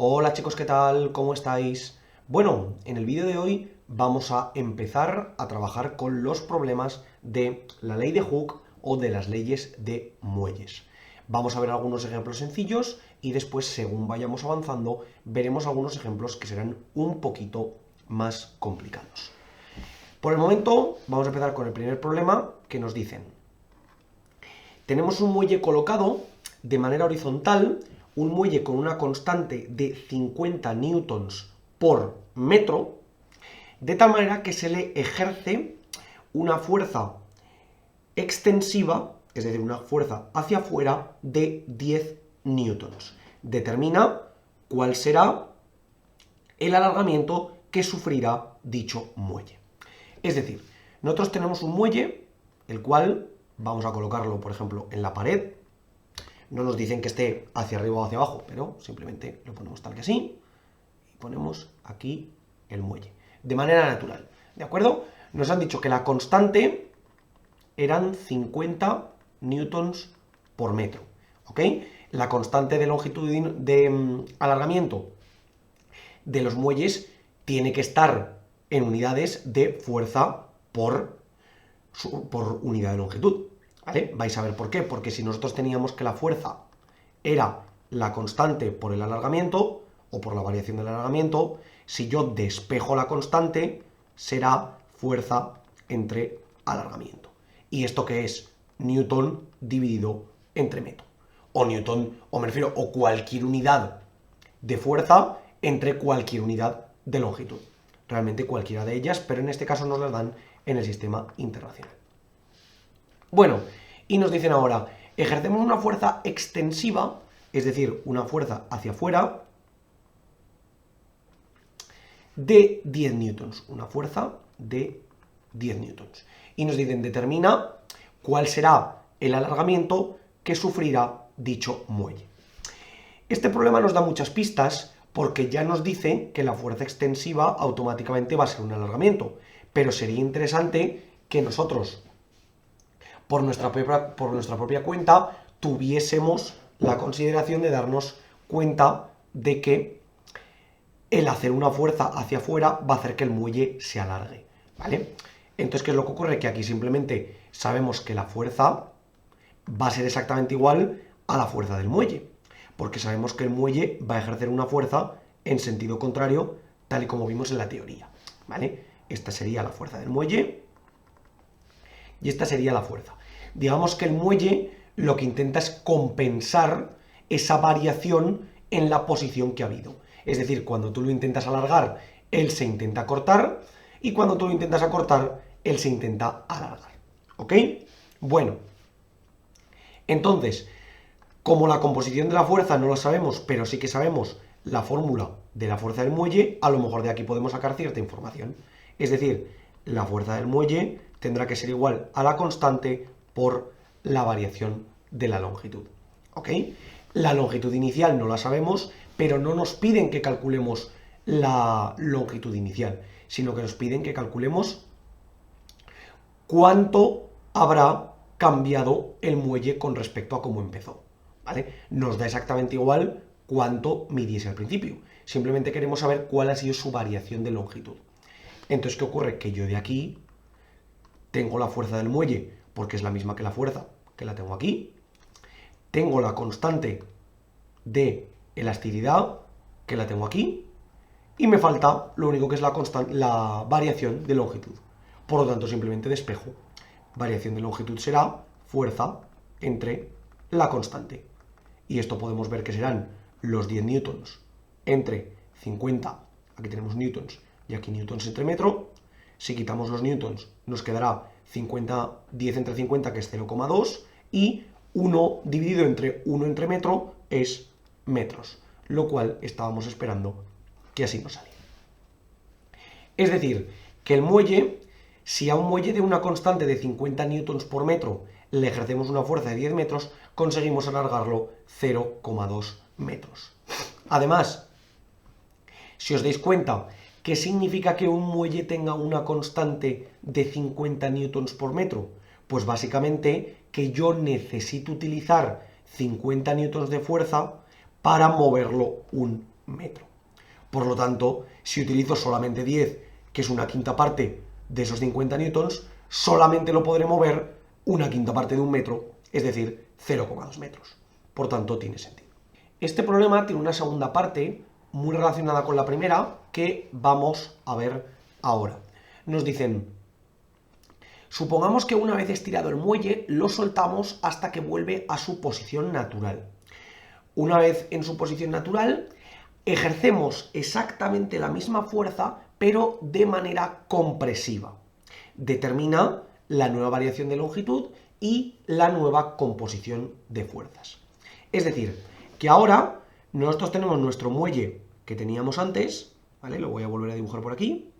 Hola chicos, ¿qué tal? ¿Cómo estáis? Bueno, en el vídeo de hoy vamos a empezar a trabajar con los problemas de la ley de Hooke o de las leyes de muelles. Vamos a ver algunos ejemplos sencillos y después, según vayamos avanzando, veremos algunos ejemplos que serán un poquito más complicados. Por el momento, vamos a empezar con el primer problema que nos dicen: tenemos un muelle colocado de manera horizontal, un muelle con una constante de 50 newtons por metro, de tal manera que se le ejerce una fuerza extensiva, es decir, una fuerza hacia afuera de 10 newtons. Determina cuál será el alargamiento que sufrirá dicho muelle. Es decir, nosotros tenemos un muelle, el cual vamos a colocarlo, por ejemplo, en la pared. No nos dicen que esté hacia arriba o hacia abajo, pero simplemente lo ponemos tal que así y ponemos aquí el muelle, de manera natural, ¿de acuerdo? Nos han dicho que la constante eran 50 newtons por metro, ¿ok? La constante de longitud de alargamiento de los muelles tiene que estar en unidades de fuerza por unidad de longitud, ¿vale? Vais a ver por qué, porque si nosotros teníamos que la fuerza era la constante por el alargamiento o por la variación del alargamiento, si yo despejo la constante será fuerza entre alargamiento. ¿Y esto qué es? Newton dividido entre metro. O newton, o me refiero, o cualquier unidad de fuerza entre cualquier unidad de longitud. Realmente cualquiera de ellas, pero en este caso nos las dan en el sistema internacional. Bueno, y nos dicen ahora, ejercemos una fuerza extensiva, es decir, una fuerza hacia afuera, de 10 newtons. Una fuerza de 10 newtons. Y nos dicen, determina cuál será el alargamiento que sufrirá dicho muelle. Este problema nos da muchas pistas porque ya nos dice que la fuerza extensiva automáticamente va a ser un alargamiento, pero sería interesante que nosotros, por nuestra propia cuenta, tuviésemos la consideración de darnos cuenta de que el hacer una fuerza hacia afuera va a hacer que el muelle se alargue, ¿vale? Entonces, ¿qué es lo que ocurre? Que aquí simplemente sabemos que la fuerza va a ser exactamente igual a la fuerza del muelle, porque sabemos que el muelle va a ejercer una fuerza en sentido contrario, tal y como vimos en la teoría, ¿vale? Esta sería la fuerza del muelle y esta sería la fuerza. Digamos que el muelle lo que intenta es compensar esa variación en la posición que ha habido. Es decir, cuando tú lo intentas alargar, él se intenta acortar, y cuando tú lo intentas acortar, él se intenta alargar. ¿Ok? Bueno, entonces, como la composición de la fuerza no la sabemos, pero sí que sabemos la fórmula de la fuerza del muelle, a lo mejor de aquí podemos sacar cierta información. Es decir, la fuerza del muelle tendrá que ser igual a la constante por la variación de la longitud. ¿Ok? La longitud inicial no la sabemos, pero no nos piden que calculemos la longitud inicial, sino que nos piden que calculemos cuánto habrá cambiado el muelle con respecto a cómo empezó, ¿vale? Nos da exactamente igual cuánto midiese al principio, simplemente queremos saber cuál ha sido su variación de longitud. Entonces, ¿qué ocurre? Que yo de aquí tengo la fuerza del muelle, porque es la misma que la fuerza que la tengo aquí, tengo la constante de elasticidad, que la tengo aquí, y me falta lo único que es la variación de longitud. Por lo tanto, simplemente despejo. Variación de longitud será fuerza entre la constante. Y esto podemos ver que serán los 10 newtons entre 50, aquí tenemos newtons, y aquí newtons entre metro. Si quitamos los newtons, nos quedará 50, 10 entre 50, que es 0,2, y 1 dividido entre 1 entre metro es metros, lo cual estábamos esperando que así nos saliera. Es decir, que el muelle, si a un muelle de una constante de 50 newtons por metro le ejercemos una fuerza de 10 metros, conseguimos alargarlo 0,2 metros. Además, si os dais cuenta, ¿qué significa que un muelle tenga una constante de 50 newtons por metro? Pues básicamente que yo necesito utilizar 50 newtons de fuerza para moverlo 1 metro. Por lo tanto, si utilizo solamente 10, que es una quinta parte de esos 50 newtons, solamente lo podré mover una quinta parte de un metro, es decir, 0,2 metros. Por tanto, tiene sentido. Este problema tiene una segunda parte muy relacionada con la primera que vamos a ver ahora. Nos dicen, supongamos que una vez estirado el muelle, lo soltamos hasta que vuelve a su posición natural. Una vez en su posición natural, ejercemos exactamente la misma fuerza, pero de manera compresiva. Determina la nueva variación de longitud y la nueva composición de fuerzas. Es decir, que ahora nosotros tenemos nuestro muelle que teníamos antes, ¿vale? Lo voy a volver a dibujar por aquí.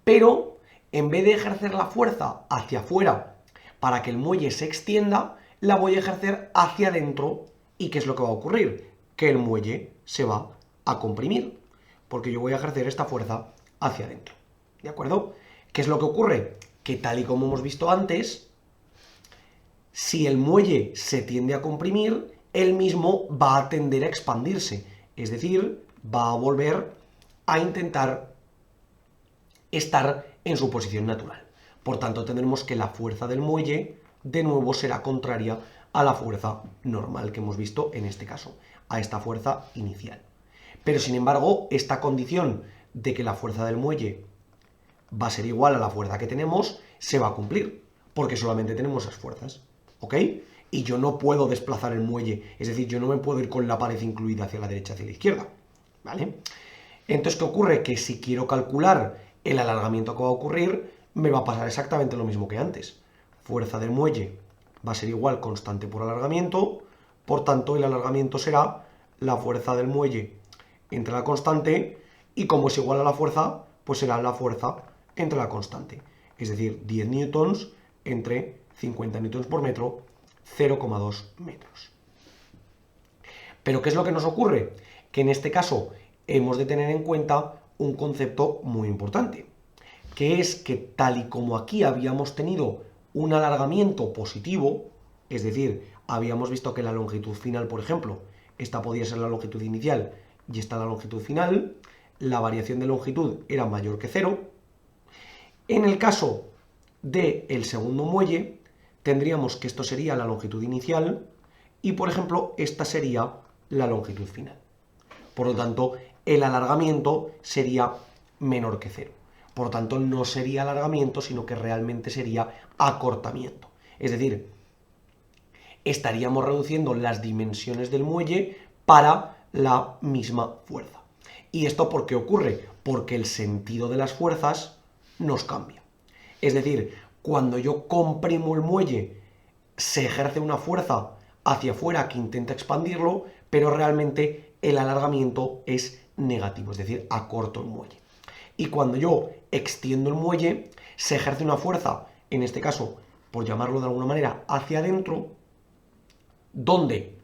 Pero en vez de ejercer la fuerza hacia afuera para que el muelle se extienda, la voy a ejercer hacia adentro. ¿Y qué es lo que va a ocurrir? Que el muelle se va a comprimir, porque yo voy a ejercer esta fuerza hacia adentro. ¿De acuerdo? ¿Qué es lo que ocurre? Que tal y como hemos visto antes, si el muelle se tiende a comprimir, él mismo va a tender a expandirse. Es decir, va a volver a intentar estar en su posición natural. Por tanto, tendremos que la fuerza del muelle, de nuevo, será contraria a la fuerza normal que hemos visto en este caso, a esta fuerza inicial. Pero, sin embargo, esta condición de que la fuerza del muelle va a ser igual a la fuerza que tenemos, se va a cumplir, porque solamente tenemos esas fuerzas, ¿ok? Y yo no puedo desplazar el muelle, es decir, yo no me puedo ir con la pared incluida hacia la derecha, hacia la izquierda, ¿vale? Entonces, ¿qué ocurre? Que si quiero calcular el alargamiento que va a ocurrir, me va a pasar exactamente lo mismo que antes. Fuerza del muelle va a ser igual constante por alargamiento, por tanto, el alargamiento será la fuerza del muelle entre la constante, y como es igual a la fuerza, pues será la fuerza entre la constante. Es decir, 10 newtons entre 50 newtons por metro, 0,2 metros. Pero ¿qué es lo que nos ocurre? Que en este caso hemos de tener en cuenta un concepto muy importante, que es que tal y como aquí habíamos tenido un alargamiento positivo, es decir, habíamos visto que la longitud final, por ejemplo, esta podía ser la longitud inicial y esta la longitud final, la variación de longitud era mayor que 0. En el caso del segundo muelle, tendríamos que esto sería la longitud inicial y, por ejemplo, esta sería la longitud final. Por lo tanto, el alargamiento sería menor que 0. Por lo tanto, no sería alargamiento, sino que realmente sería acortamiento. Es decir, estaríamos reduciendo las dimensiones del muelle para la misma fuerza. ¿Y esto por qué ocurre? Porque el sentido de las fuerzas nos cambia. Es decir, cuando yo comprimo el muelle, se ejerce una fuerza hacia afuera que intenta expandirlo, pero realmente el alargamiento es negativo, es decir, acorto el muelle. Y cuando yo extiendo el muelle, se ejerce una fuerza, en este caso, por llamarlo de alguna manera, hacia adentro, donde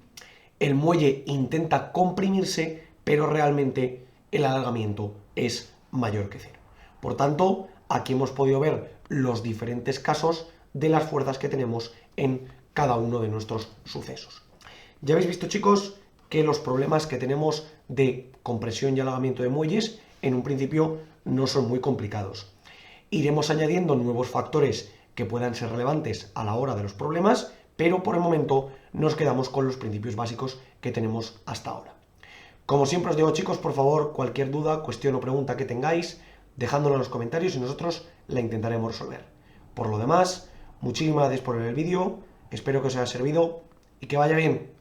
el muelle intenta comprimirse, pero realmente el alargamiento es mayor que 0. Por tanto, aquí hemos podido ver los diferentes casos de las fuerzas que tenemos en cada uno de nuestros sucesos. Ya habéis visto, chicos, que los problemas que tenemos de compresión y alargamiento de muelles en un principio no son muy complicados. Iremos añadiendo nuevos factores que puedan ser relevantes a la hora de los problemas, pero por el momento nos quedamos con los principios básicos que tenemos hasta ahora. Como siempre os digo, chicos, por favor, cualquier duda, cuestión o pregunta que tengáis, dejándola en los comentarios y nosotros la intentaremos resolver. Por lo demás, muchísimas gracias por ver el vídeo, espero que os haya servido y que vaya bien.